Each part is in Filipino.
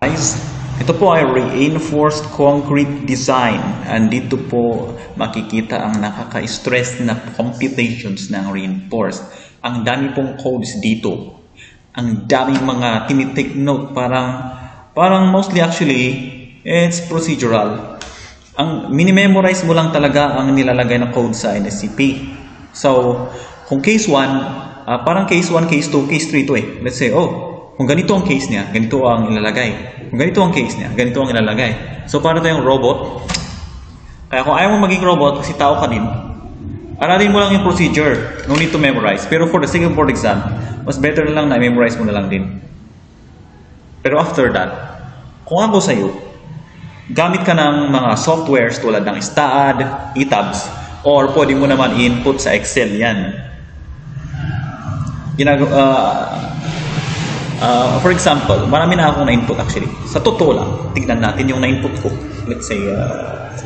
Guys, ito po ay reinforced concrete design. Andito po makikita ang nakaka-stress na computations ng reinforced. Ang dami pong codes dito. Ang daming mga tinitake note. Parang mostly actually, it's procedural. Ang minimemorize mo lang talaga ang nilalagay na code sa NSCP. So, kung case 1, parang case 1, case 2, case 3 ito eh. Let's say, kung ganito ang case niya, ganito ang ilalagay. Kung ganito ang case niya, ganito ang ilalagay. So, para tayong robot. Kaya kung ayaw mo maging robot, kasi tao ka din, aralin mo lang yung procedure. No need to memorize. Pero for the second board exam, mas better na lang na memorize mo na lang din. Pero after that, kung ako sa'yo, gamit ka ng mga softwares tulad ng STAAD, ETABS, or pwede mo naman input sa Excel yan. For example, marami na akong na-input actually. Sa totoo lang, tignan natin yung na-input ko. Let's say,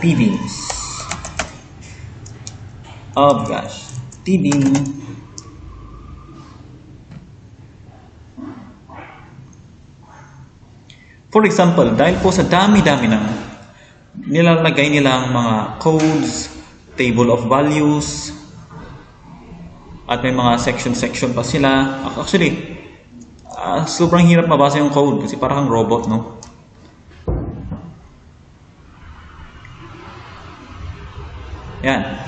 TV. Oh gosh. TV. For example, dahil po sa dami-dami ng nilalagay nilang mga codes, table of values, at may mga section pa sila. Actually, sobrang hirap mabasa yung code kasi parang robot, no? Yan.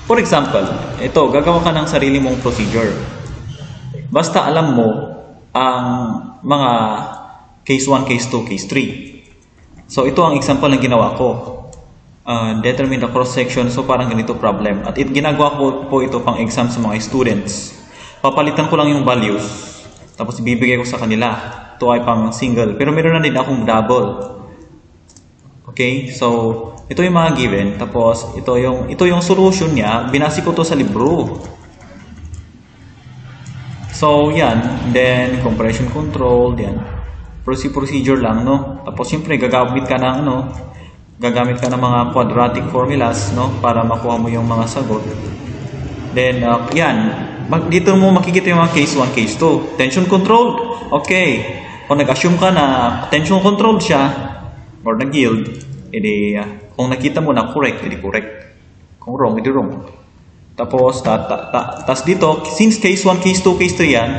For example, ito, gagawa ka ng sarili mong procedure. Basta alam mo ang mga case 1, case 2, case 3. So, ito ang example na ginawa ko. Determine the cross-section. So, parang ganito problem. At ginagawa ko po ito pang exam sa mga students. Papalitan ko lang yung values. Tapos, ibibigay ko sa kanila. Ito ay pang single. Pero meron na din akong double. Okay? So, ito yung mga given. Tapos, ito yung solution niya. Binasi ko to sa libro. So, yan. Then, compression control. Yan. Procedure lang, no? Tapos, siyempre, gagamit ka ng, gagamit ka ng mga quadratic formulas, no? Para makuha mo yung mga sagot. Then, yan. Dito mo makikita yung mga case 1, case 2. Tension controlled. Okay. Kung nag-assume ka na tension controlled siya, or nag-yield, edi, kung nakita mo na correct, edi correct. Kung wrong, edi wrong. Tapos, tas dito, since case 1, case 2, case 3 yan,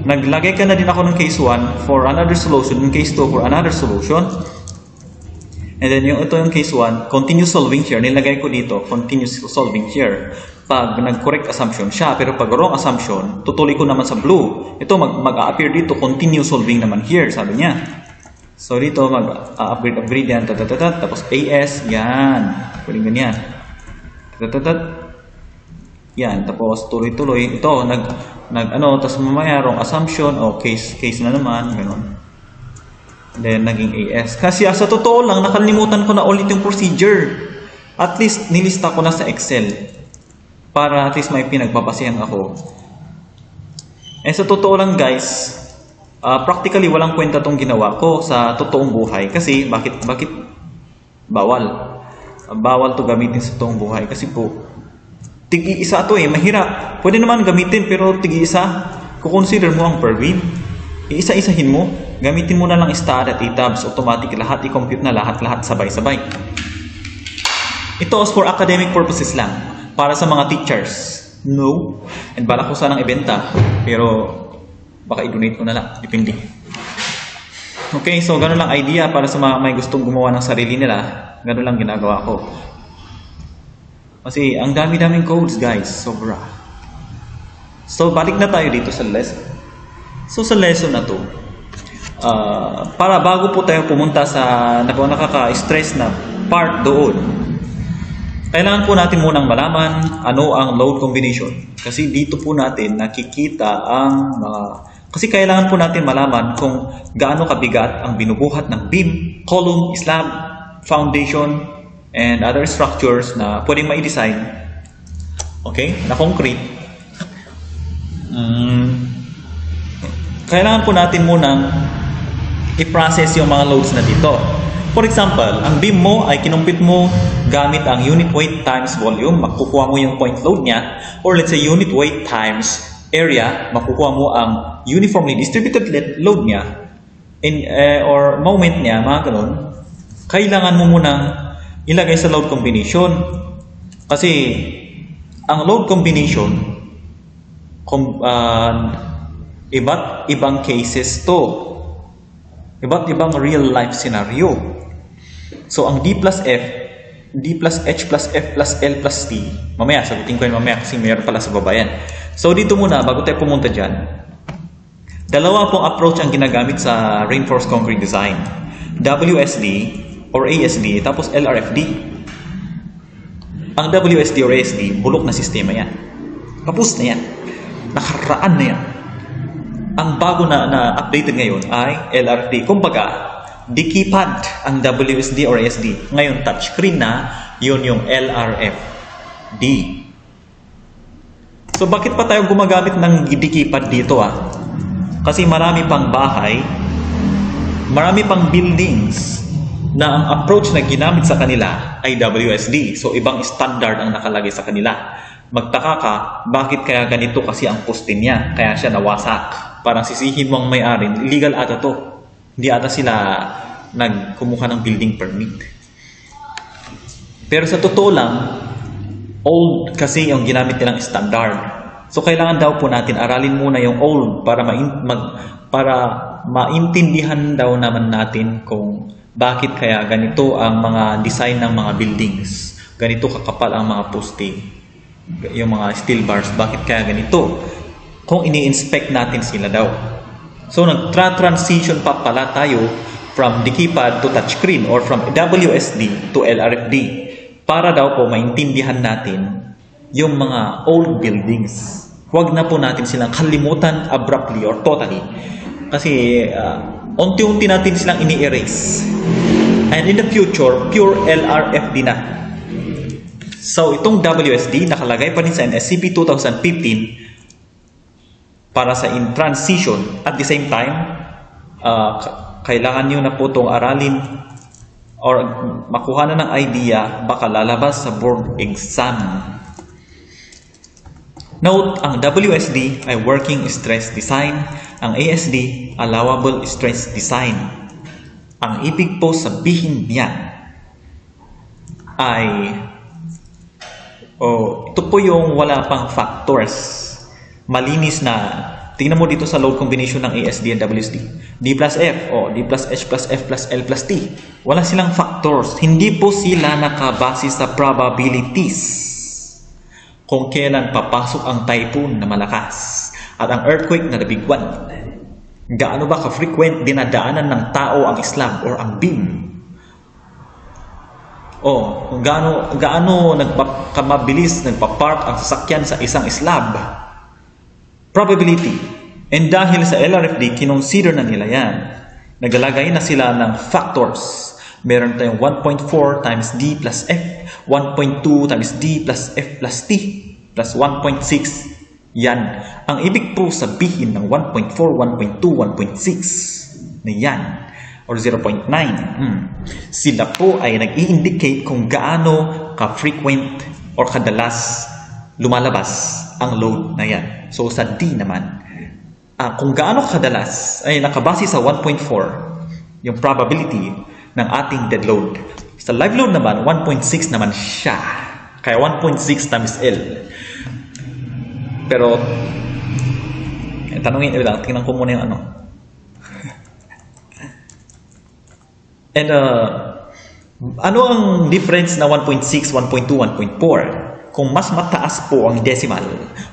naglagay ka na din ako ng case 1 for another solution, yung case 2 for another solution. And then, ito yung case 1, continue solving here. Nilagay ko dito, continue solving here. Pag nag-correct assumption siya, pero pag wrong assumption, tutuloy ko naman sa blue. Ito, mag-a-appear dito, continue solving naman here, sabi niya. So, dito, mag-upgrade yan, tapos AS, yan. Pwede ganyan. Yan, tapos tuloy-tuloy. Ito, tapos mamaya, wrong assumption, case na naman, gano'n. Then, naging AS. Kasi sa totoo lang, nakalimutan ko na ulit yung procedure. At least, nilista ko na sa Excel. Para at least may pinagbabasihan ako. Sa totoo lang guys, practically walang kwenta tong ginawa ko sa totoong buhay. Kasi, bakit bawal? Bawal to gamitin sa totoong buhay. Kasi po, tig-iisa to mahirap. Pwede naman gamitin, pero tig-iisa, kukonsider mo ang per win. Iisa-isahin mo. Gamitin mo na lang STAAD at ETABS. Automatic lahat. I-compute na lahat sabay-sabay. Ito is for academic purposes lang. Para sa mga teachers. No. And bala ko sanang ibenta. Pero baka i-donate ko na lang. Depende. Okay, so gano'n lang idea para sa mga may gustong gumawa ng sarili nila. Gano'n lang ginagawa ko. Kasi ang dami-daming codes guys. Sobra. So balik na tayo dito sa lesson. So sa lesson na to, para bago po tayo pumunta sa nakaka-stress na part doon, kailangan po natin munang malaman ano ang load combination. Kasi dito po natin nakikita ang kasi kailangan po natin malaman kung gaano kabigat ang binubuhat ng beam, column, slab, foundation, and other structures na pwedeng ma-design. Okay? Na concrete. Kailangan po natin munang i-process yung mga loads na dito. For example, ang beam mo ay kinumpit mo gamit ang unit weight times volume, makukuha mo yung point load niya, or let's say unit weight times area, makukuha mo ang uniformly distributed load niya. or moment niya, mga ganun, kailangan mo muna ilagay sa load combination. Kasi ang load combination, iba't ibang cases to. Iba't ibang real life scenario. So ang D plus F, D plus H plus F plus L plus T, mamaya, sagutin ko yun mamaya kasi mayroon pala sa baba yan. So dito muna, bago tayo pumunta dyan, dalawa pong approach ang ginagamit sa reinforced concrete design. WSD or ASD, tapos LRFD. Ang WSD or ASD, bulok na sistema yan. Kapos na yan. Nakaraan na yan. Ang bago na updated ngayon ay LRFD. Kumbaga, di-keypad ang WSD or ASD. Ngayon, touchscreen na, yun yung LRFD. So, bakit pa tayo gumagamit ng di-keypad dito Kasi marami pang bahay, marami pang buildings na ang approach na ginamit sa kanila ay WSD. So, ibang standard ang nakalagay sa kanila. Magtaka ka, bakit kaya ganito kasi ang poste niya? Kaya siya nawasak. Parang sisihin mo ang may-ari, illegal ata to. Hindi ata sila nagkumuha ng building permit. Pero sa totoo lang, old kasi yung ginamit nilang standard. So, kailangan daw po natin aralin muna yung old para maintindihan daw naman natin kung bakit kaya ganito ang mga design ng mga buildings. Ganito kakapal ang mga poste, yung mga steel bars. Bakit kaya ganito? Kung ini-inspect natin sila daw. So, nag-transition pa pala tayo from the keypad to touchscreen or from WSD to LRFD para daw po maintindihan natin yung mga old buildings. Huwag na po natin silang kalimutan abruptly or totally. Kasi unti-unti natin silang ini-erase. And in the future, pure LRFD na. So, itong WSD nakalagay pa rin sa NSCP 2015 para sa in transition. At the same time, kailangan nyo na po itong aralin or makuha na ng idea, baka lalabas sa board exam. Note, ang WSD ay Working Stress Design, ang ASD, Allowable Stress Design. Ang ibig po sabihin niyan ay, ito po yung wala pang factors. Malinis na, tingnan mo dito sa load combination ng ASD and WSD. D plus F, D plus H plus F plus L plus T. Wala silang factors. Hindi po sila nakabase sa probabilities. Kung kailan papasok ang typhoon na malakas at ang earthquake na the big one. Gaano ba ka-frequent dinadaanan ng tao ang slab or ang beam? Kung gaano kamabilis nagpa-park ang sasakyan sa isang slab? Probability. And dahil sa LRFD, kinonsider na nila yan. Naglalagay na sila ng factors. Meron tayong 1.4 times D plus F, 1.2 times D plus F plus T, plus 1.6. Yan. Ang ibig po sabihin ng 1.4, 1.2, 1.6 na yan, or 0.9. Sila po ay nag-i-indicate kung gaano ka-frequent or kadalas lumalabas ang load na yan. So, sa D naman, kung gaano kadalas ay nakabase sa 1.4, yung probability ng ating dead load. Sa live load naman, 1.6 naman siya. Kaya 1.6 times L. Pero, tingnan ko muna yung ano. And, ano ang difference na 1.6, 1.2, 1.4? Kung mas mataas po ang decimal,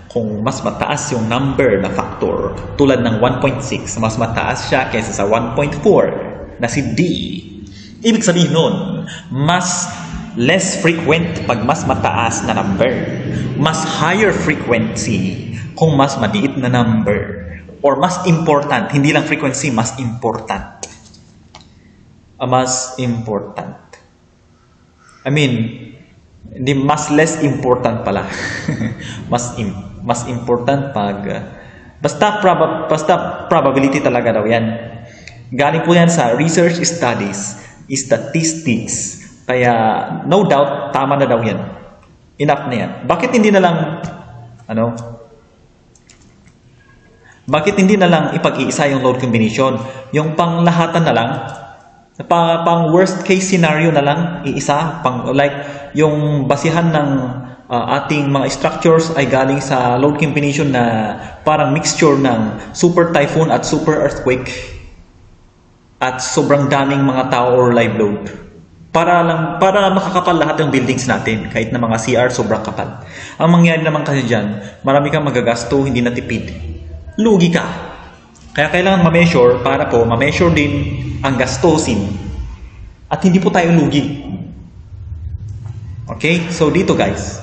kung mas mataas yung number na factor, tulad ng 1.6, mas mataas siya kaysa sa 1.4 na si D. Ibig sabihin nun, mas less frequent pag mas mataas na number. Mas higher frequency kung mas maliit na number. Or mas important, hindi lang frequency, mas important. Mas important. I mean, hindi mas less important pala. mas important pag basta probability talaga daw yan. Galing po yan sa research studies, statistics. Kaya no doubt tama na daw yan. Enough na yan. Bakit hindi na lang Bakit hindi na lang ipag-iisa yung load combination? Yung panglahatan na lang, pang worst case scenario na lang, iisa. Like, yung basihan ng ating mga structures ay galing sa load combination na parang mixture ng super typhoon at super earthquake at sobrang daming mga tao or live load. Para makakapal lahat ng buildings natin, kahit na mga CR sobrang kapal. Ang mangyayari naman kasi dyan, marami kang magagasto, hindi na tipid. Lugi ka. Kaya kailangan ma-measure para po ma-measure din ang gastusin at hindi po tayo lugi. Okay? So dito guys,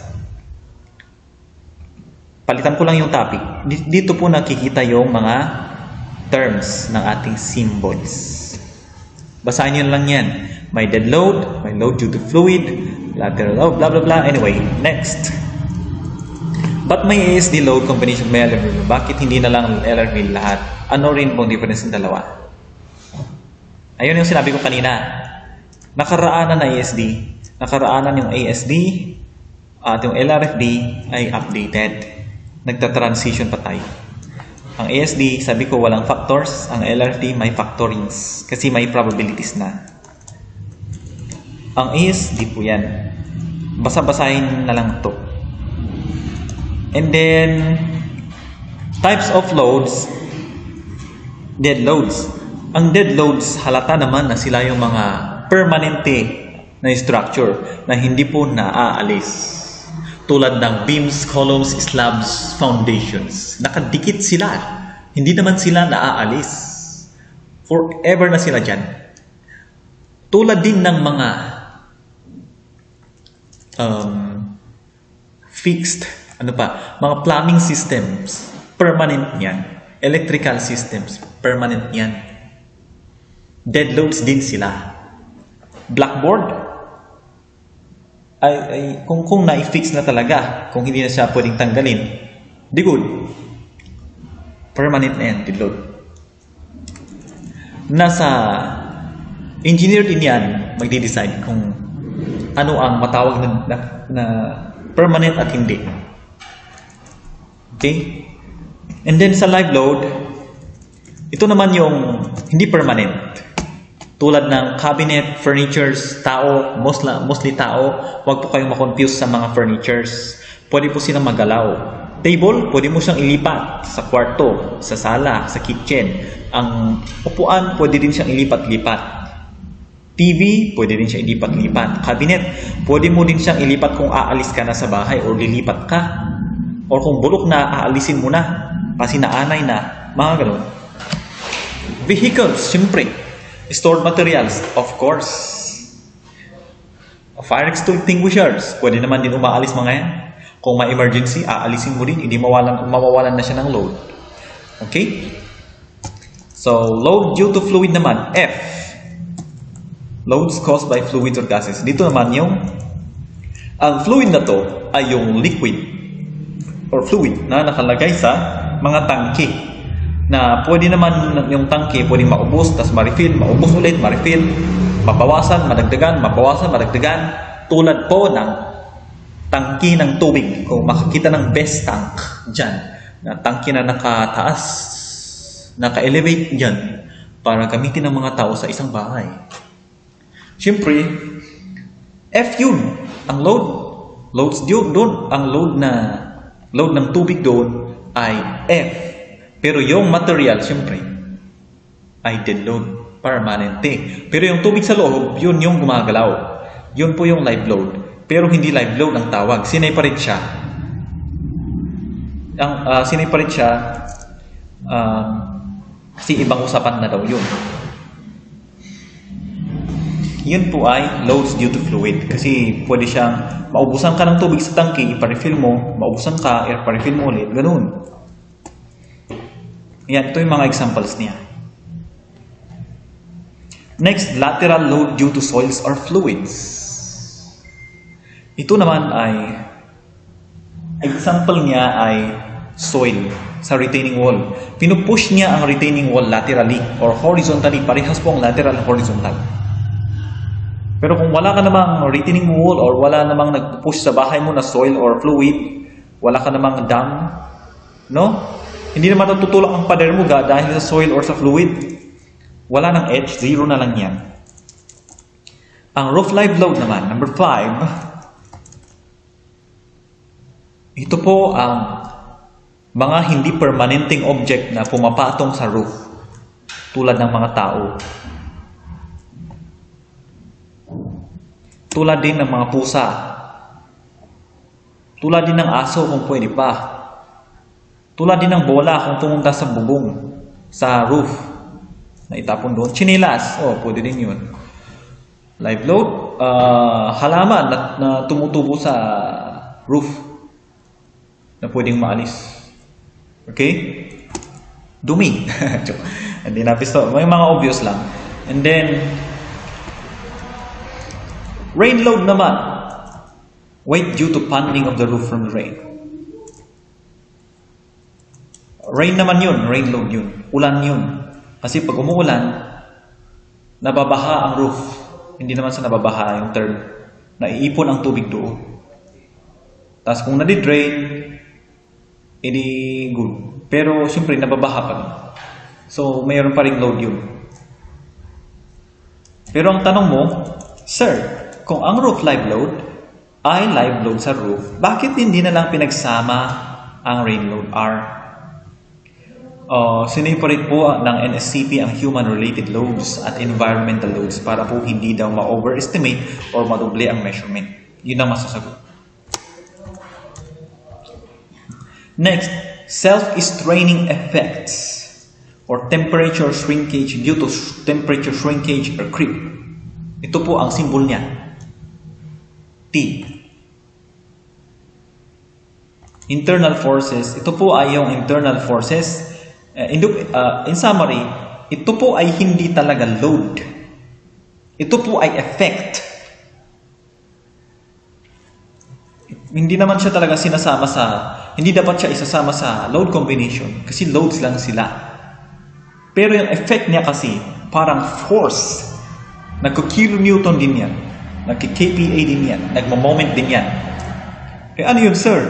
palitan ko lang yung topic. Dito po nakikita yung mga terms ng ating symbols. Basahin nyo lang yan. May dead load, may load due to fluid, lateral load, blah blah blah. Anyway, next. But may ASD load combination may LRV. Bakit hindi na lang LRV lahat? Ano rin pong difference ng dalawa? Ayun yung sinabi ko kanina. Nakaraanan na ASD. Nakaraanan yung ASD at yung LRFD ay updated. Nagta-transition pa tayo. Ang ASD, sabi ko walang factors. Ang LRFD may factorings. Kasi may probabilities na. Ang ASD po yan. Basa-basahin na lang ito. And then, types of loads, dead loads. Ang dead loads, halata naman na sila yung mga permanente na structure na hindi po naaalis. Tulad ng beams, columns, slabs, foundations. Nakadikit sila. Hindi naman sila naaalis. Forever na sila dyan. Tulad din ng mga fixed mga plumbing systems, permanent yan. Electrical systems, permanent yan. Dead loads din sila. Blackboard, kung na-fix na talaga, kung hindi na siya pwedeng tanggalin, di good. Permanent na yan, dead load. Nasa engineer din yan, magde-decide kung ano ang matawag na permanent at hindi. Okay? And then sa live load, ito naman yung hindi permanent. Tulad ng cabinet, furnitures, tao, mostly tao, huwag po kayong ma-confuse sa mga furnitures. Pwede po silang magalaw. Table, pwede mo siyang ilipat sa kwarto, sa sala, sa kitchen. Ang upuan, pwede din siyang ilipat-lipat. TV, pwede din siyang ilipat-lipat. Cabinet, pwede mo din siyang ilipat kung aalis ka na sa bahay or lilipat ka. Or kung bulok na, aalisin mo na. Kasi naanay na. Mga ganun. Vehicles, siyempre. Stored materials, of course. Fire extinguishers, pwede naman din umaalis mga yan. Kung may emergency, aalisin mo din. Hindi mawawalan na siya ng load. Okay? So, load due to fluid naman. F. Loads caused by fluids or gases. Dito naman yung ang fluid na to ay yung liquid or fluid na nakalagay sa mga tangke na pwede naman yung tangke pwedeng maubos, tas ma-refill, maubos ulit, ma-refill, mabawasan, madagdagan, mabawasan, madagdagan, tulad po ng tangke ng tubig. Kung makikita ng best tank dyan, na tangke na nakataas, naka-elevate dyan para gamitin ng mga tao sa isang bahay. Siyempre, F yun, ang loads doon, ang load ng tubig doon ay F. Pero yung material, siyempre, ay dead load, permanente. Pero yung tubig sa loob, yun yung gumagalaw. Yun po yung live load. Pero hindi live load ang tawag. Sinay pa rin siya. Kasi ibang usapan na daw yun. Yun po ay loads due to fluid. Kasi pwede siyang maubusan ka ng tubig sa tangke, ipa-refill mo, maubusan ka, ipa-refill mo ulit, ganun. Yan, ito yung mga examples niya. Next, lateral load due to soils or fluids. Ito naman ay, example niya ay soil sa retaining wall. Pinupush niya ang retaining wall laterally or horizontally. Parehas po ang lateral at horizontal. Pero kung wala ka namang retaining wall or wala namang nagpupush sa bahay mo na soil or fluid, wala ka namang dam, no? Hindi naman natutulak ang pader mo dahil sa soil or sa fluid. Wala ng edge, zero na lang yan. Ang roof live load naman, number 5. Ito po ang mga hindi permanenteng object na pumapatong sa roof. Tulad ng mga tao. Tulad din ng mga pusa. Tulad din ng aso kung pwede pa. Tulad din ng bola kung pumunta sa bubong, sa roof, na itapon doon. Chinilas, pwede din yun. Live load, halaman na tumutubo sa roof na pwedeng maalis. Okay? Dumi. Hindi na pisto. May mga obvious lang. And then, rain load naman. Weight due to pounding of the roof from the rain. Rain naman yun. Rain load yun. Ulan yun. Kasi pag umuulan, nababaha ang roof. Hindi naman sa nababaha yung term. Naiipon ang tubig doon. Tapos kung nadi-drain, edi good. Pero siyempre nababaha pa rin. So mayroon pa ring load yun. Pero ang tanong mo, Sir, kung ang roof live load ay live load sa roof, bakit hindi na lang pinagsama ang rain load R? Sineparate po ng NSCP ang human-related loads at environmental loads para po hindi daw ma-overestimate or madoble ang measurement. Yun ang masasagot. Next, self-straining effects or temperature shrinkage due to temperature shrinkage or creep. Ito po ang symbol niya. T. Internal forces. Ito po ay yung internal forces. In summary, ito po ay hindi talaga load. Ito po ay effect. Hindi naman siya talaga hindi dapat siya isasama sa load combination kasi loads lang sila. Pero yung effect niya kasi parang force. Nagko-kilonewton din yan. Nagki-kPa din yan. Nagmo-moment din yan. Ano yun, sir?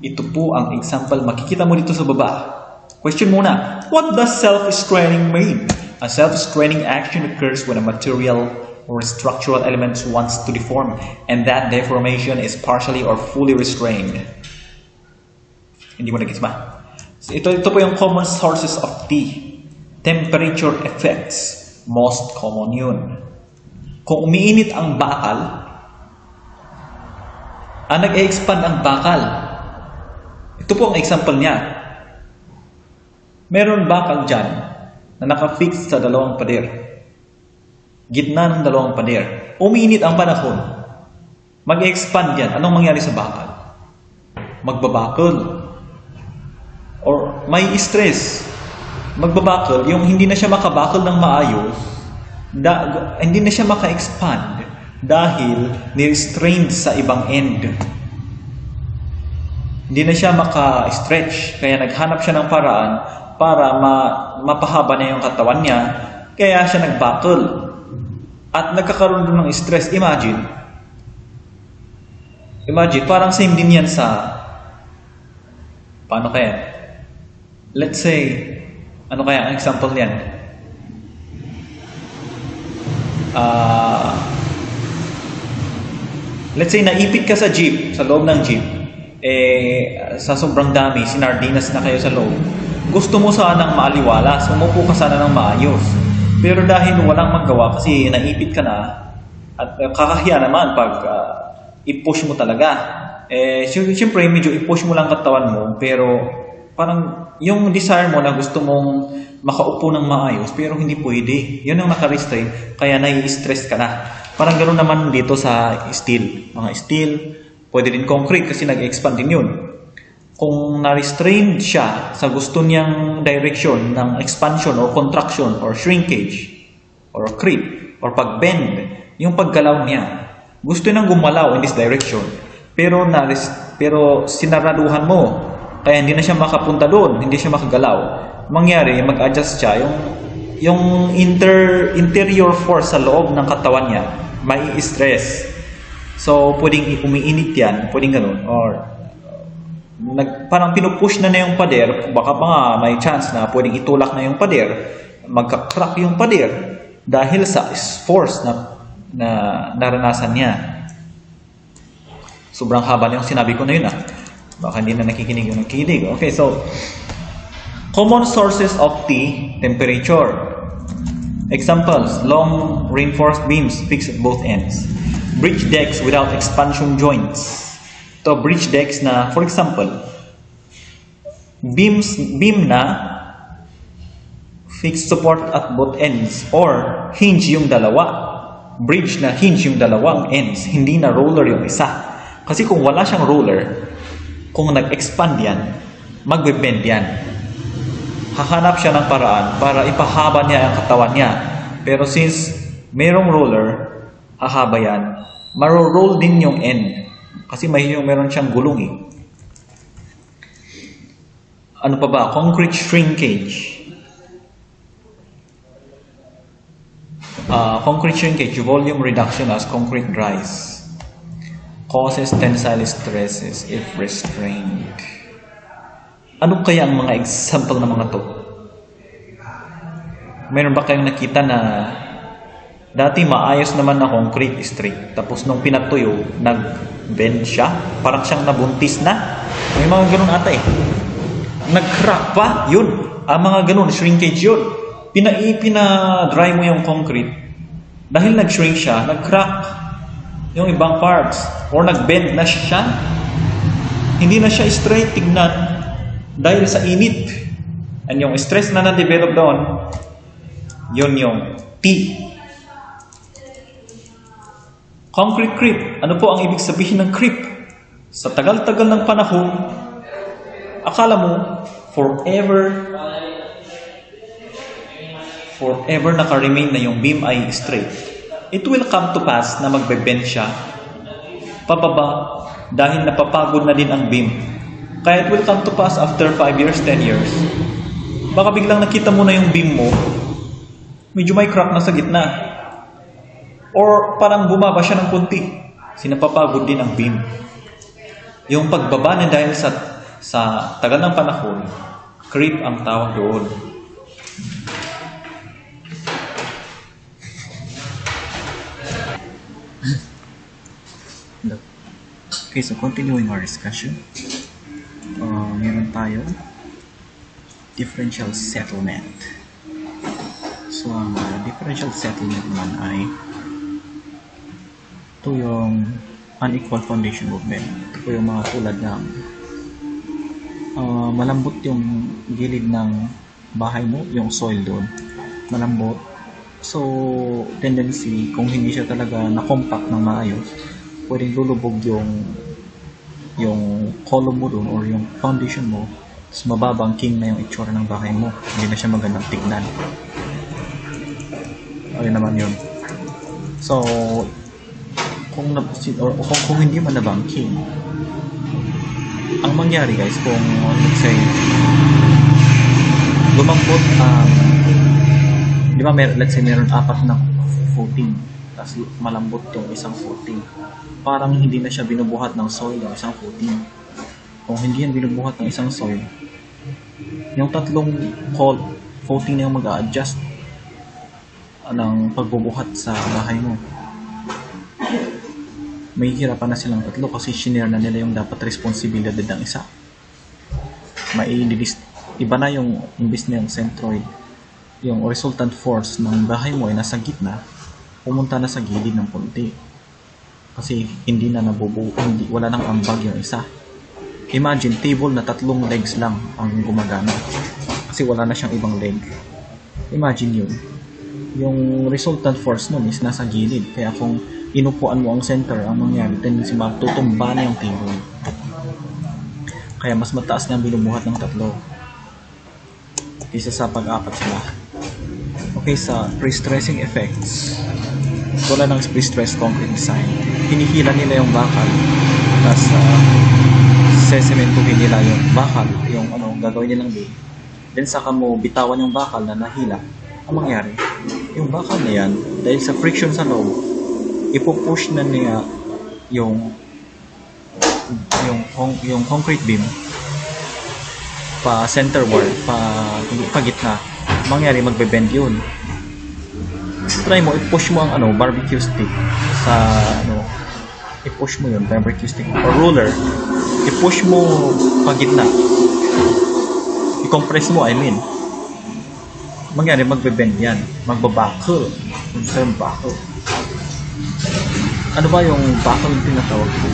Ito po ang example. Makikita mo dito sa baba. Question muna. What does self-straining mean? A self-straining action occurs when a material or structural element wants to deform and that deformation is partially or fully restrained. Hindi mo nagets ba? So, ito po yung common sources of T. Temperature effects. Most common yun. Kung umiinit ang bakal, nag-expand ang bakal. Ito po ang example niya. Meron bakal dyan na nakafix sa dalawang pader. Gitna ng dalawang pader. Umiinit ang panahon. Mag-expand yan. Anong mangyari sa bakal? Magbabakal. Or may stress. Magbabakal. Yung hindi na siya makabakal ng maayos, hindi na siya maka-expand dahil ni-restrained sa ibang end. Hindi na siya maka-stretch. Kaya naghanap siya ng paraan para mapahaba na yung katawan niya. Kaya siya nag-buckle. At nagkakaroon doon ng stress. Imagine, parang same din yan sa, paano kaya? Let's say, ano kaya ang example niyan? Let's say, naipit ka sa jeep, sa loob ng jeep. Sa sobrang dami, sinardinas na kayo sa loob. Gusto mo sanang maaliwalas, umupo ka sana ng maayos. Pero dahil walang magawa kasi naipit ka na, at kakahiya naman pag i-push mo talaga. Siyempre, medyo i-push mo lang katawan mo, pero parang yung desire mo na gusto mong makaupo ng maayos, pero hindi pwede. Yun ang naka-restrain, kaya nai-stress ka na. Parang ganoon naman dito sa steel. Mga steel, pwede din concrete kasi nag-expand din yun. Kung na-restrain siya sa gusto niyang direction ng expansion or contraction or shrinkage or creep or pag-bend, yung paggalaw niya, gusto niyang gumalaw in this direction, pero sinaraduhan mo, kaya hindi na siya makapunta doon, hindi siya makagalaw. Mangyari, mag-adjust siya, yung interior force sa loob ng katawan niya, may stress. So, pwedeng umiinit yan, pwedeng ganun, or parang pinupush na yung pader, baka pa nga may chance na pwedeng itulak na yung pader, magka-crack yung pader dahil sa force na naranasan niya. Sobrang haba na yung sinabi ko na yun Baka hindi na nakikinig yung nakikinig. Okay, so common sources of T temperature. Examples: long reinforced beams fixed at both ends. Bridge decks without expansion joints. To bridge decks na, for example, beam na fixed support at both ends or hinge yung dalawa. Bridge na hinge yung dalawang ends, hindi na roller yung isa. Kasi kung wala siyang roller, kung nag-expand yan, magbe-bend yan. Hahanap siya ng paraan para ipahaba niya ang katawan niya. Pero since mayroong roller, hahaba yan, maro-roll din yung end. Kasi meron siyang gulong Ano pa ba? Concrete shrinkage. Concrete shrinkage, volume reduction as concrete dries. Causes tensile stresses if restrained. Ano kaya ang mga example ng mga to? Meron ba kayong nakita na dati maayos naman na concrete straight, tapos nung pinatuyo, nag-bend siya, parang siyang nabuntis na? May mga ganun ata nag-crack pa, yun. Ang mga ganun, shrinkage yun. Pina-dry mo yung concrete, dahil nag-shrink siya, nag-crack yung ibang parts, or nag-bend na siya. Hindi na siya straight, tignan, dahil sa init. And yung stress na na-develop doon, yun yung T. Concrete creep. Ano po ang ibig sabihin ng creep? Sa tagal-tagal ng panahon, akala mo, forever naka-remain na yung beam ay straight. It will come to pass na magbe-bend siya pababa dahil napapagod na din ang beam. Kaya it will come to pass after 5 years, 10 years. Baka biglang nakita mo na yung beam mo, medyo may crack na sa gitna. Or parang bumaba siya ng kunti. Sinapapagod din ang beam. Yung pagbaba na dahil sa tagal ng panahon, creep ang tawag doon. Okay, so continuing our discussion. Meron tayo differential settlement. So, ang differential settlement naman ay ito yung unequal foundation movement. Ito po yung mga tulad ng malambot yung gilid ng bahay mo, yung soil doon. Malambot. So, tendency, kung hindi siya talaga na-compact ng maayos, pwedeng lulubog yung column mo doon or yung foundation mo, tapos mababang king na yung itsura ng bahay mo. Hindi na siya magandang tignan. Ayun naman yun. So, kung hindi man nabangking, ang mangyari guys, kung let's say lumambot di ba let's say meron 4 na footing, tapos malambot yung isang footing, parang hindi na siya binubuhat ng soil yung isang footing. Kung hindi yan binubuhat ng isang soil, yung tatlong footing na yung mag-a-adjust ng pagbubuhat sa bahay mo. May hirapan na silang tatlo kasi shinare na nila yung dapat responsibilidad ng isa. Iba na yung imbis na yung centroid, yung resultant force ng bahay mo ay nasa gitna, pumunta na sa gilid ng konti. Kasi hindi na wala nang ambag yung isa. Imagine, table na 3 legs lang ang gumagana. Kasi wala na siyang ibang leg. Imagine yun. Yung resultant force nun is nasa gilid. Kaya kung inupuan mo ang center, ang mangyari, tendency matutumba na yung table. Kaya mas mataas na ang binubuhat ng 3 kaysa sa pag-apat sila. Okay, sa pre-stressing effects, wala ng pre-stress concrete design. Hinihila nila yung bakal, tapos sesementuhin nila yung bakal, yung gagawin nilang beam. Then saka mo bitawan yung bakal na nahila. Ang mangyari, yung bakal na yan, dahil sa friction sa loob, ipupush na niya yung concrete beam pa centerward, pa gitna, mangyari magbe-bend yun. Try mo, i-push mo ang barbecue stick sa i-push mo yun, barbecue stick or ruler. I-push mo pa gitna. I-compress mo, mangyari magbe-bend yan, magbabuckle. Yung term buckle. Ano ba yung buckle yung tinatawag ko?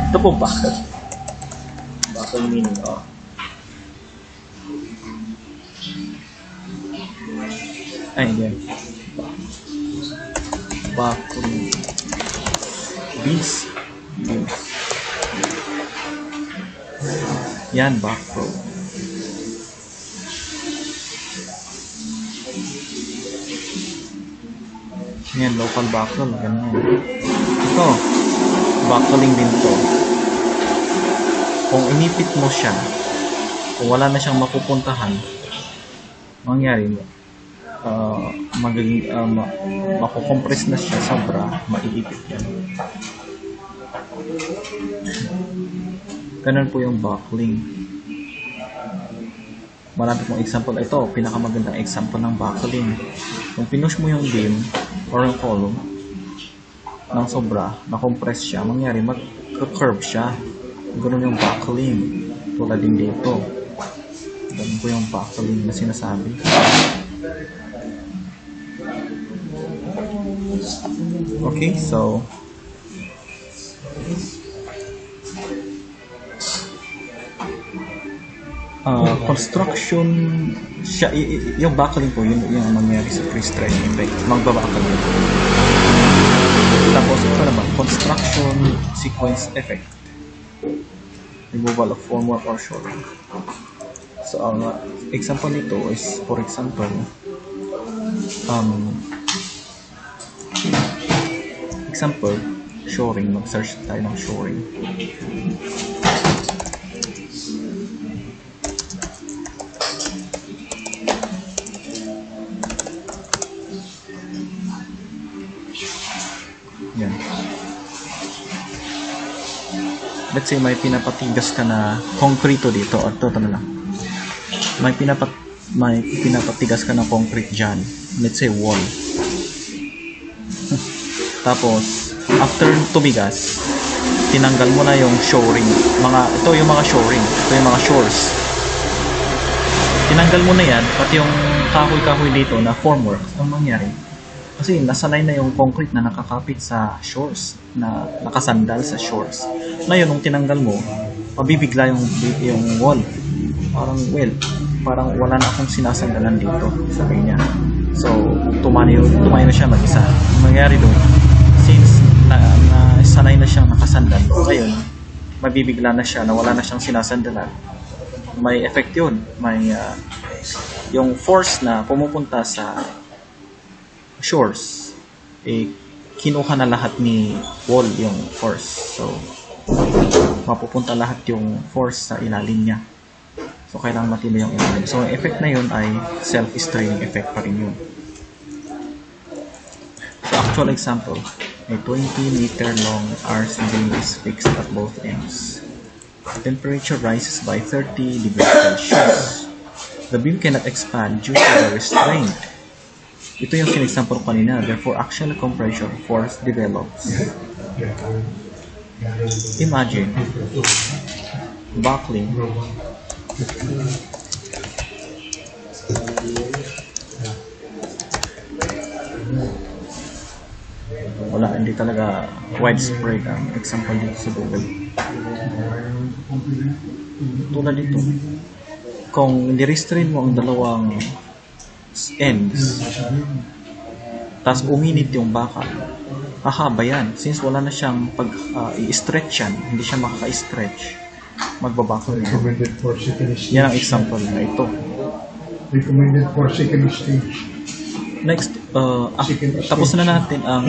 Ito po buckle. Buckle meaning, ay, yan. Buckle. Beans. Yan, buckle. Yan, local buckle. Ganun. Ito, buckling din to. Kung inipit mo siya, kung wala na siyang mapupuntahan, mangyari mo, makukompress na siya sobra, maiipit yan. Ganun po yung buckling. Marami pong example. Ito, pinakamagandang example ng buckling. Kung pinush mo yung beam or yung column ng sobra, na-compress siya, mangyari mag-curve siya. Ganun yung buckling. Tulad din dito. Ganun po yung buckling na sinasabi. Okay, so construction siya, yung buckling po, yun yung mangyari sa pre-stress effect, magbabuckle yun. Tapos ito naman, construction sequence effect, removal of formwork or shoring. So ang example nito is, for example, shoring. Mag-search tayo ng shoring. Yan. Let's say may pinapatigas ka na konkrito dito, or ito na lang. May pinapatigas ka na concrete dyan. Let's say wall. Tapos, after tumigas, tinanggal mo na yung shoring. Ito yung mga shoring. Ito yung mga shores. Tinanggal mo na yan, pati yung kahoy-kahoy dito na formwork. Ang mangyari, kasi nasanay na yung concrete na nakakapit sa shores, na nakasandal sa shores. Ngayon, nung tinanggal mo, mabibigla yung wall. Parang wala na akong sinasandalan dito, sabi niya. So, tumayo na siya mag-isa. Ang mangyari doon, since sanay na siyang nakasandal, ngayon, mabibigla na siya na wala na siyang sinasandalan. May effect yun. May, yung force na pumupunta sa shores, kinuha na lahat ni wall yung force. So, mapupunta lahat yung force sa ilalim niya. So, kailangan matindi yung ilalim. So, yung effect na yun ay self-straining effect pa rin yun. So, actual example, a 20-meter long RC beam is fixed at both ends. The temperature rises by 30 degrees Celsius. The beam cannot expand due to the restraint. Ito yung sinexample ko kanina. Therefore, axial compression force develops. Imagine, buckling. Wala, hindi talaga widespread ang example dito sa Google. Tulad dito. Kung nirestrain mo ang dalawang ends, tapos uminit yung bakal, hahaba yan. Since wala na siyang i-stretch yan, hindi siya makaka-stretch, magbabakal yan. Yan ang example na ito. Recommended for second stage. Next, tapos na natin ang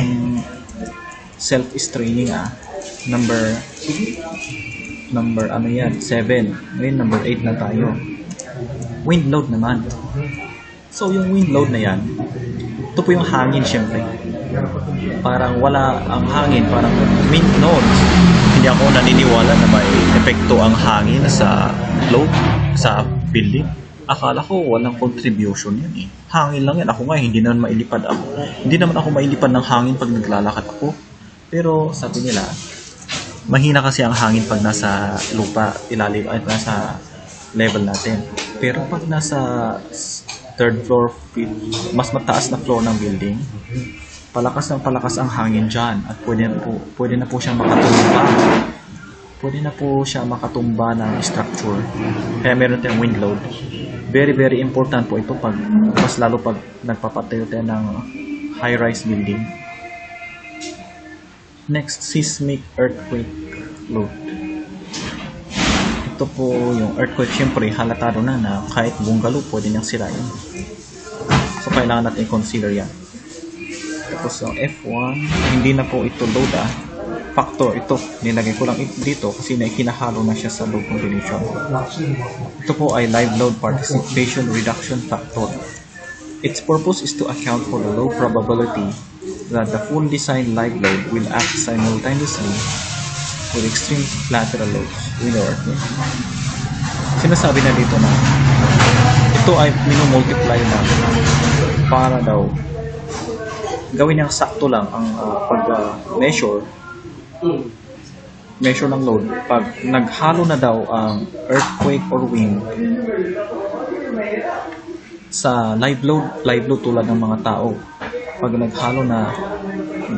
self-straining. Number 7. Ngayon number 8 na tayo. Wind load naman. So yung wind load na yan, ito po yung hangin syempre. Parang wala ang hangin, parang wind nodes. hindi ako naniniwala na may epekto ang hangin sa loob, sa building. Akala ko walang contribution yan eh. Hangin lang yan. Ako nga hindi naman mailipad ako. Hindi naman ako mailipad ng hangin pag naglalakad ako. Pero sabi nila, mahina kasi ang hangin pag nasa lupa, ilalim at nasa level natin. Pero pag nasa third floor, mas mataas na floor ng building, palakas ang hangin dyan at pwede na po siyang makatumba. Pwede na po siya makatumba ng structure. Kaya meron tayong wind load. Very, very important po ito mas lalo pag nagpapatayo tayo ng high-rise building. Next, seismic earthquake load. Ito po yung earthquake. Siyempre, halatado na kahit bungalow pwede niyang sirain. So, kailangan natin i-consider yan. Tapos yung F1, hindi na po ito load factor. Ito, nilagay ko lang dito kasi kinahalo na siya sa load combination. Ito po ay live load participation reduction factor. Its purpose is to account for the low probability that the full design live load will act simultaneously with extreme lateral loads with the earthquake. Sinasabi na dito na ito ay minumultiply na para daw gawin niyang sakto lang ang pag-measure ng load. Pag naghalo na daw ang earthquake or wind sa live load tulad ng mga tao, pag naghalo na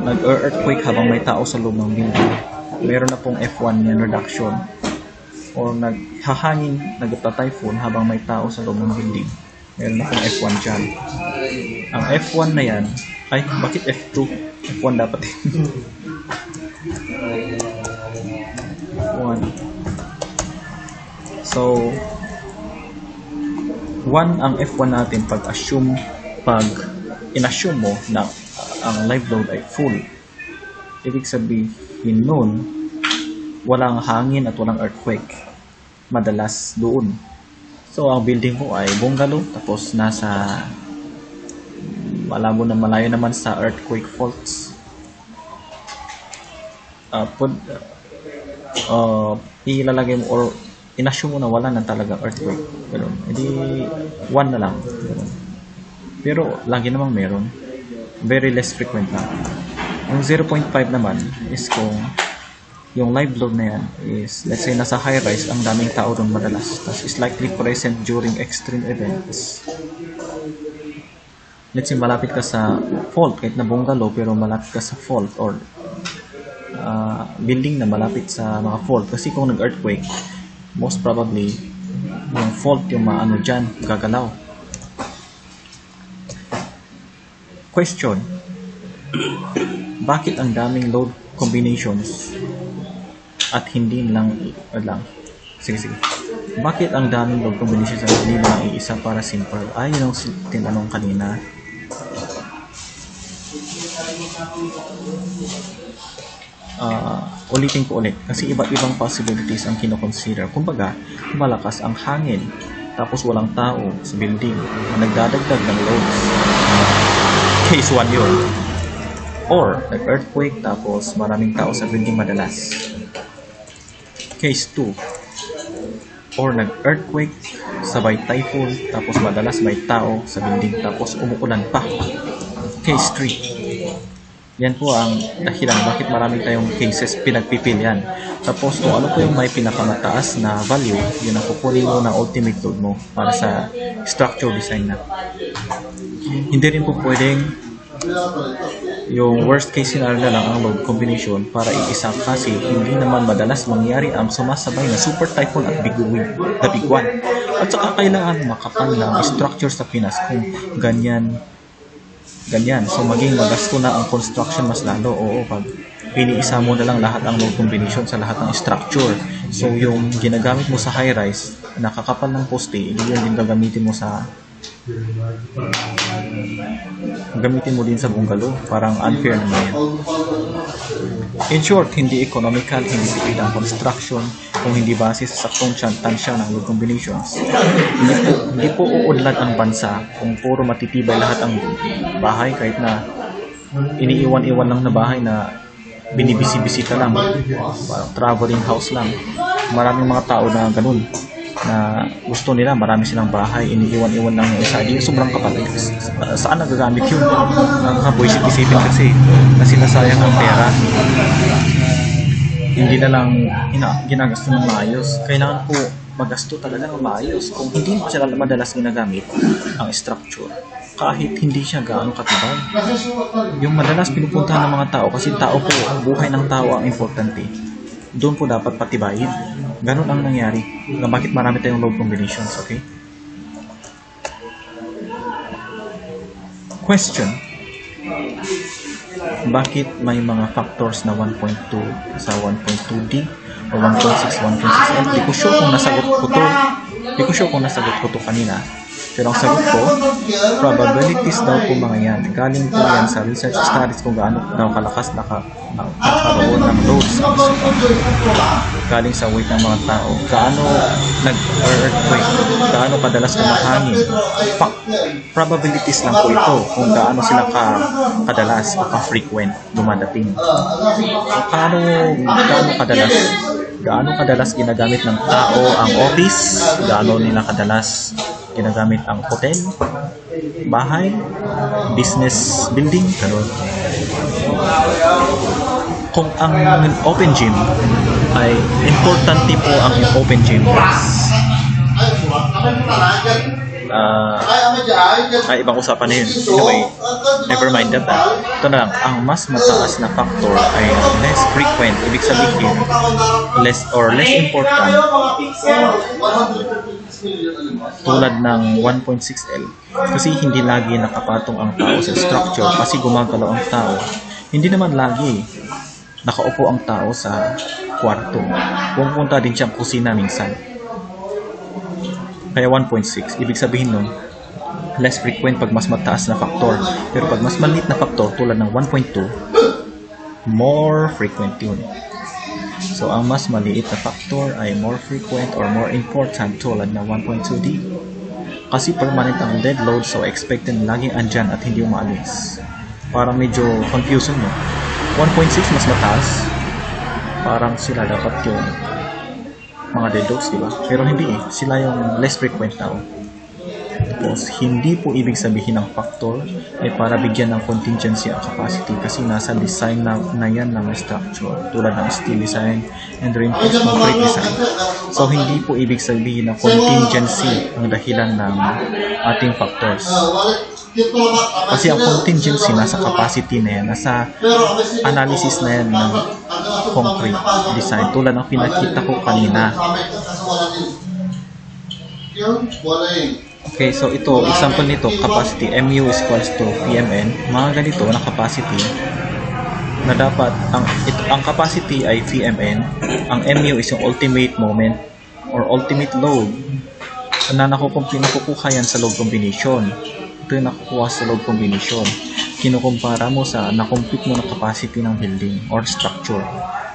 nag-earthquake habang may tao sa loob ng building, meron na pong F1 yan reduction. Or naghahangin, nagta-typhoon habang may tao sa loob ng building, meron na pong F1 dyan. Ang F1 na yan, ay bakit F2? F1 dapat F1. So 1 ang F1 natin pag in-assume mo na ang live load ay full. Ibig sabihin nun, walang hangin at walang earthquake madalas doon. So ang building mo ay bungalow, tapos nasa malayo naman sa earthquake faults. Ilalagay mo or in-assume mo na wala na talaga earthquake. Pero edi 1 na lang. Pero lagi namang meron. Very less frequent na. Yung 0.5 naman is kung yung live load na yan is, let's say, nasa high-rise, ang daming tao doon madalas. Tapos is likely present during extreme events. Let's say, malapit ka sa fault, kahit na bungalow, pero malapit ka sa fault or building na malapit sa mga fault. Kasi kung nag-earthquake, most probably, yung fault, yung maano dyan, gagalaw. Question. Bakit ang daming load combinations at hindi lang sige. Bakit ang daming load combinations at hindi lang iisa para simple? Yun ang tinanong kanina. Ulitin ko ulit kasi iba't ibang possibilities ang kinoconsider. Kumbaga, malakas ang hangin tapos walang tao sa building na nagdadagdag ng loads. Case 1 yun. Or nag-earthquake tapos maraming tao sa building madalas. Case 2. Or nag-earthquake sabay typhoon tapos madalas may tao sa building tapos umuulan pa. Case 3. Yan po ang dahilan bakit marami tayong cases pinagpipilian. Tapos kung ano po yung may pinakamataas na value, yun ang kukunin mo ng ultimate load mo para sa structure design na. Hindi rin po pwedeng yung worst case scenario na lang ang load combination para iisa kasi hindi naman madalas mangyari ang sumasabay na super typhoon at biguan. At saka kailangan makapal ng structure sa Pinas kung ganyan. So maging magasto na ang construction mas lalo. Oo, pag iniisa mo na lang lahat ang load combination sa lahat ng structure. So yung ginagamit mo sa high-rise, nakakapal ng poste, yun din gagamitin mo sa din sa bungalow. Parang unfair naman yan. In short, hindi economical, hindi tipid ang construction kung hindi base sa saktong tansya ng load combinations. Hindi po uunlad ang bansa kung puro matitibay lahat ang bahay kahit na iniiwan-iwan lang na bahay na binibisi-bisita lang, parang traveling house lang. Maraming mga tao na ganun, na gusto nila, marami silang bahay, iniiwan-iwan lang yung isa. Di sobrang kapal. Saan nagagamit yun? Nakakabuisit isipin kasi nasayang ang pera. Hindi na lang ginagasto ng maayos. Kailangan po magasto talaga ng maayos. Kung hindi mo siya madalas ginagamit ang structure, kahit hindi siya gaano katibay. Yung madalas pinupuntahan ng mga tao, kasi tao po, ang buhay ng tao ang importante. Doon po dapat patibayin. Ganun ang nangyari. Na bakit marami tayong load combinations, okay? Question. Bakit may mga factors na 1.2 sa 1.2D o 1.6, 1.6L? Di ko sure kung nasagot ko to kanina. Pero ang sagot ko, probabilities daw po mga yan. Galing po yan sa research studies kung gaano daw kalakas nakakaroon ng loads. Galing sa weight ng mga tao. Gaano nag-earthquake. Gaano kadalas kumahangin. Probabilities lang po ito kung gaano sila kadalas o ka-frequent dumadating. Gaano kadalas ginagamit ng tao ang office, gaano nila kadalas ginagamit ang hotel, bahay, business building, ganun. Kung ang open gym ay importante po ang open gym ay ibang usapan na yun. Anyway, never mind that. Ito na lang, ang mas mataas na factor ay less frequent, ibig sabihin less important, tulad ng 1.6L, kasi hindi lagi nakapatong ang tao sa structure, kasi gumagalaw ang tao. Hindi naman lagi nakaupo ang tao sa kwarto, pumunta din siyang kusina minsan. Kaya 1.6, ibig sabihin nun, less frequent pag mas mataas na factor. Pero pag mas maliit na factor, tulad ng 1.2, more frequent yun. So, ang mas maliit na factor ay more frequent or more important, tulad ng 1.2D. Kasi permanent ang dead load, so expected laging andyan at hindi umaalis. Parang medyo confusion, no? 1.6 mas mataas. Parang sila dapat yung mga dead loads, diba? Pero hindi eh. Sila yung less frequent tao. Tapos, hindi po ibig sabihin ng factor ay para bigyan ng contingency ang capacity, kasi nasa design na yan ng structure, tulad ng steel design and reinforced concrete design. So, hindi po ibig sabihin ng contingency ang dahilan ng ating factors. Kasi ang contingency nasa capacity na yan, nasa analysis na yan ng concrete design, tulad ng pinakita ko kanina. Okay, so ito, example nito, capacity, MU is equals to PMN. Mga ganito na capacity na dapat, ang capacity ay PMN, ang MU is yung ultimate moment or ultimate load na nakukuha yan sa load combination. Ito yung nakukuha sa load combination. Kinukumpara mo sa nakompute mo na capacity ng building or structure.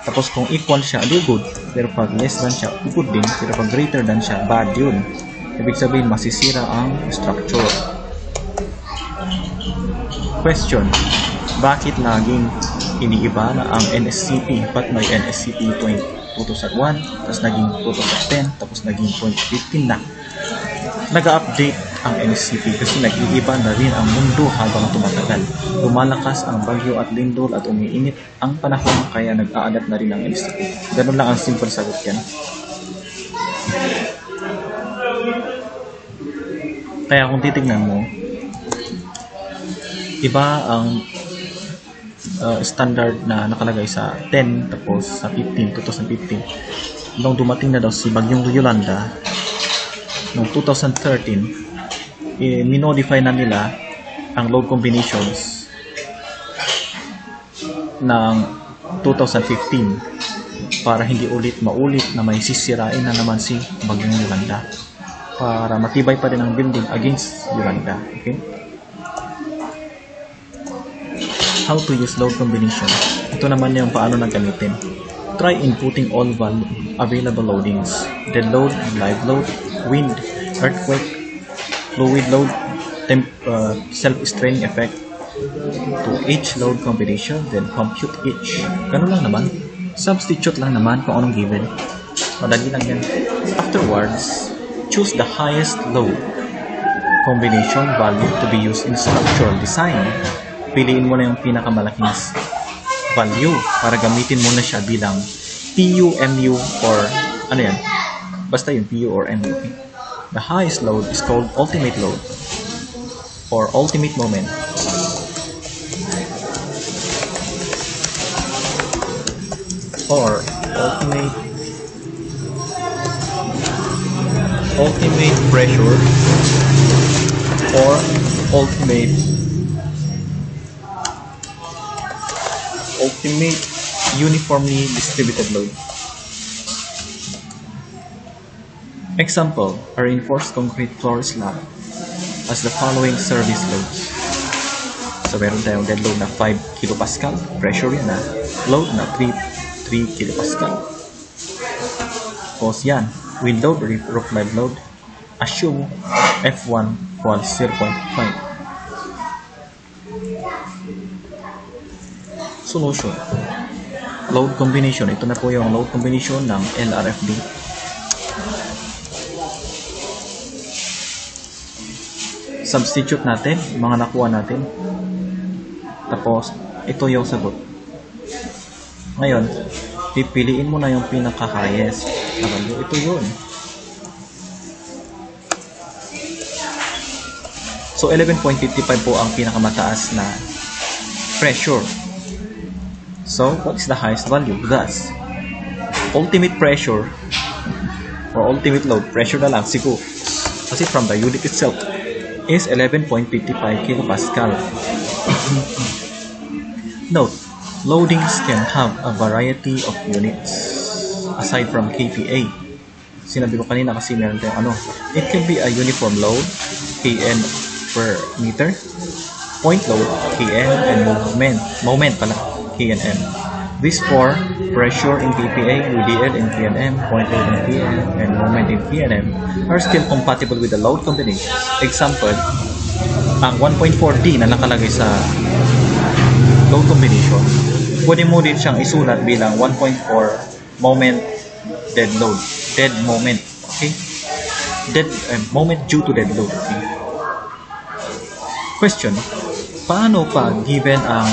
Tapos kung equal siya, di good. Pero pag less than siya, good din. Pero pag greater than siya, bad yun. Ibig sabihin, masisira ang structure. Question. Bakit laging iniiba na ang NSCP? Ba't may NSCP 2001, tapos naging 2010, tapos naging 2015 na? Nag-update ang NSCP kasi nag-iiba na rin ang mundo habang tumatagal. Lumalakas ang bagyo at lindol at umiinit ang panahon, kaya nag-a-adapt na rin ang NSCP. Ganun lang ang simple sagot yan. Kaya kung titignan mo, iba ang standard na nakalagay sa 10 tapos sa 2015. Nung dumating na daw si Bagyong Yolanda noong 2013, minodify na nila ang load combinations ng 2015 para hindi maulit na may sisirain na naman si Bagyong Yolanda, para matibay pa rin ang building against Yolanda. Okay? How to use load combination. Ito naman yung paano na gamitin. Try inputting all available loadings. Dead load, live load, wind, earthquake, fluid load, self-straining effect, to each load combination, then compute each. Ganun lang naman. Substitute lang naman kung anong given. Madali lang yan. Afterwards, choose the highest load combination value to be used in structural design. Piliin mo na yung pinakamalaking value para gamitin mo na siya bilang PU, MU, or ano yan? Basta yung PU or MU. Okay? The highest load is called ultimate load or ultimate moment. Or ultimate pressure or ultimate uniformly distributed load. Example, a reinforced concrete floor slab has the following service loads. So meron tayong dead load na 5 kilopascal, pressure yan na, load na 3 kilopascal. Tapos yan, wind load, roof live load, assume F1 equals 0.5. Solution. Load combination. Ito na po yung load combination ng LRFD. Substitute natin, mga nakuha natin. Tapos, ito yung sagot. Ngayon, pipiliin mo na yung pinaka-highest na value. Ito yun. So, 11.55 po ang pinakamataas na pressure. So, what is the highest value? Thus, ultimate pressure or ultimate load, pressure na lang, siguro. Kasi from the unit itself is 11.55 kilopascal. Note, loadings can have a variety of units aside from KPA. Sinabi ko kanina kasi meron tayong it can be a uniform load, KN per meter, point load, KN, and moment pala, KNM. These four, pressure in PPA, UDL in PNM, point load in PNM, and moment in PNM, are still compatible with the load combinations. Example, ang 1.4D na nakalagay sa load combination, pwede mo din siyang isulat bilang 1.4 moment dead load. Dead moment. Okay? Dead moment due to dead load. Okay? Question, paano pa given ang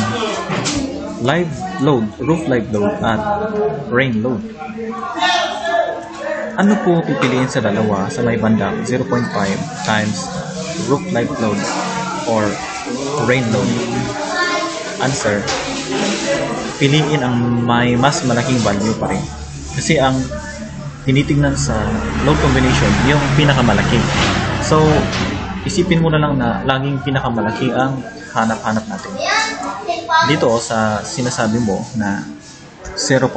live load, roof live load at rain load? Ano po pipiliin sa dalawa sa may bandang 0.5 times roof live load or rain load? Answer, piliin ang may mas malaking value pa rin. Kasi ang tinitingnan sa load combination, yung pinakamalaki. So, isipin mo na lang na laging pinakamalaki ang hanap-hanap natin. Dito sa sinasabi mo na 0.5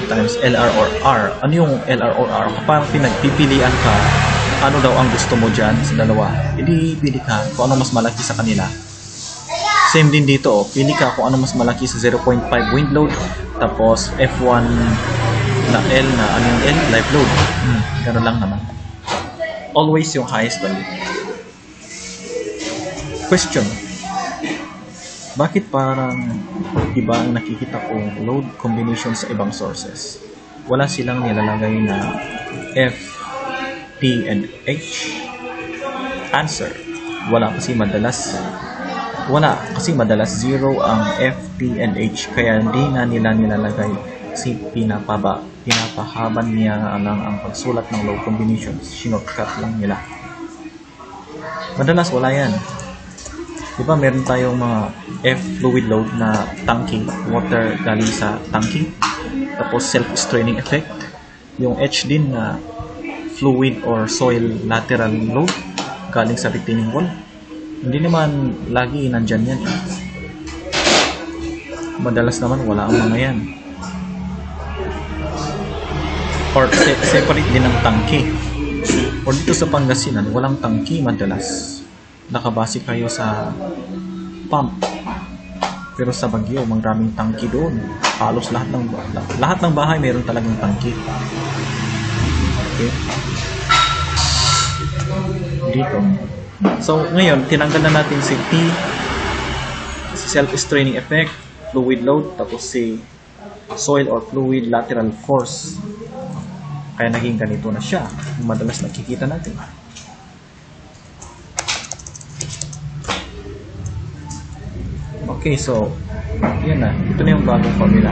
times LR or R. Ano yung LR or R? Kapag pinagpipilian ka, ano daw ang gusto mo dyan sa dalawa? Hindi pili ka kung ano mas malaki sa kanila. Same din dito, pili ka kung ano mas malaki sa 0.5 wind load, tapos F1 na L na ano yung L? Live load. Gano'n lang naman. Always yung highest value. Question. Bakit parang iba ang nakikita kong load combination sa ibang sources? Wala silang nilalagay na F, P, and H? Answer. Wala kasi madalas 0 ang F, P, and H, kaya hindi na nila nilalagay kasi pinapahaban niya lang ang pagsulat ng load combinations. Shortcut lang nila. Madalas wala yan. Diba meron tayong mga F fluid load na tanking, water galing sa tanking, tapos self-straining effect. Yung H din na fluid or soil lateral load galing sa retaining wall. Hindi naman lagi nandyan yan. Madalas naman wala ang mga yan. Or separate din ng tangke. Or dito sa Pangasinan, walang tangke madalas. Nakabase kayo sa pump. Pero sa Baguio, maraming tangke doon. Halos lahat ng bahay mayroon talagang tangke. Okay. Dito. So, ngayon, tinanggal na natin si P, si self-straining effect, fluid load, tapos si soil or fluid lateral force. Kaya naging ganito na siya, yung madalas nakikita natin. Okay, so yan na. Ito na yung bagong formula.